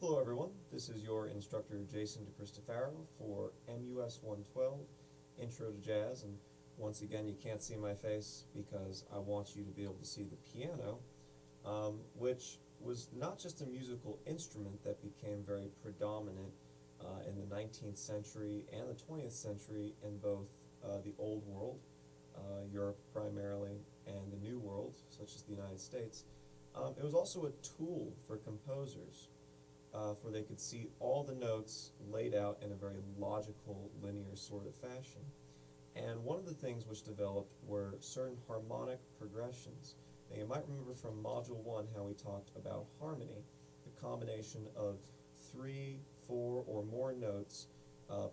Hello everyone, this is your instructor Jason DeCristofaro for MUS 112, Intro to Jazz, and once again you can't see my face because I want you to be able to see the piano, which was not just a musical instrument that became very predominant in the 19th century and the 20th century in both the Old World, Europe primarily, and the New World, such as the United States. It was also a tool for composers, for they could see all the notes laid out in a very logical, linear sort of fashion. And one of the things which developed were certain harmonic progressions. Now you might remember from Module 1 how we talked about harmony, the combination of 3, 4, or more notes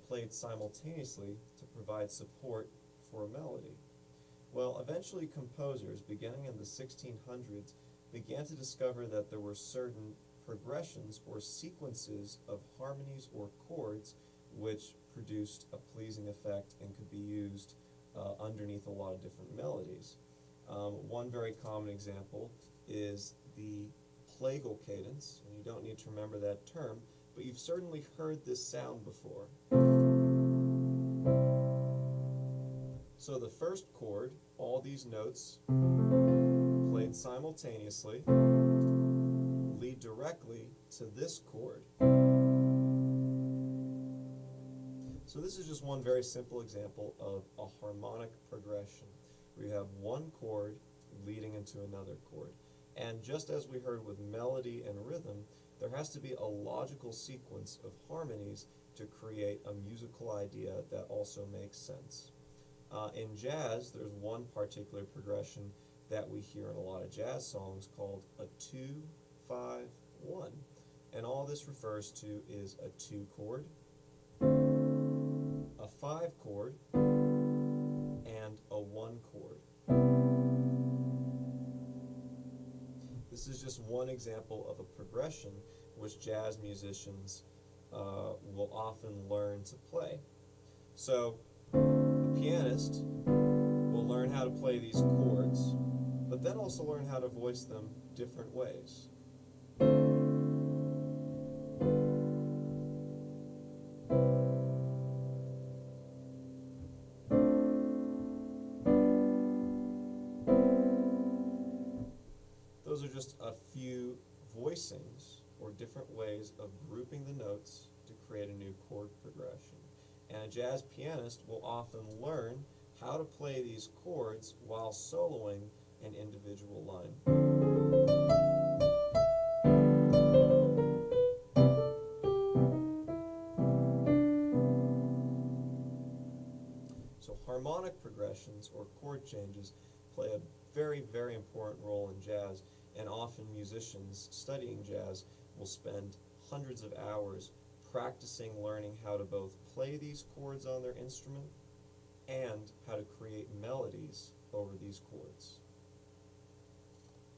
played simultaneously to provide support for a melody. Well, eventually composers, beginning in the 1600s, began to discover that there were certain progressions or sequences of harmonies or chords which produced a pleasing effect and could be used underneath a lot of different melodies. One very common example is the plagal cadence, and you don't need to remember that term, but you've certainly heard this sound before. So the first chord, all these notes played simultaneously, lead directly to this chord. So this is just one very simple example of a harmonic progression, where you have one chord leading into another chord. And just as we heard with melody and rhythm, there has to be a logical sequence of harmonies to create a musical idea that also makes sense. In jazz, there's one particular progression that we hear in a lot of jazz songs called a 2-5-1. And all this refers to is a 2 chord, a 5 chord, and a 1 chord. This is just one example of a progression which jazz musicians will often learn to play. So a pianist will learn how to play these chords, but then also learn how to voice them different ways. Those are just a few voicings or different ways of grouping the notes to create a new chord progression. And a jazz pianist will often learn how to play these chords while soloing an individual line. So harmonic progressions or chord changes play a very, very important role in jazz, and often musicians studying jazz will spend hundreds of hours practicing learning how to both play these chords on their instrument and how to create melodies over these chords.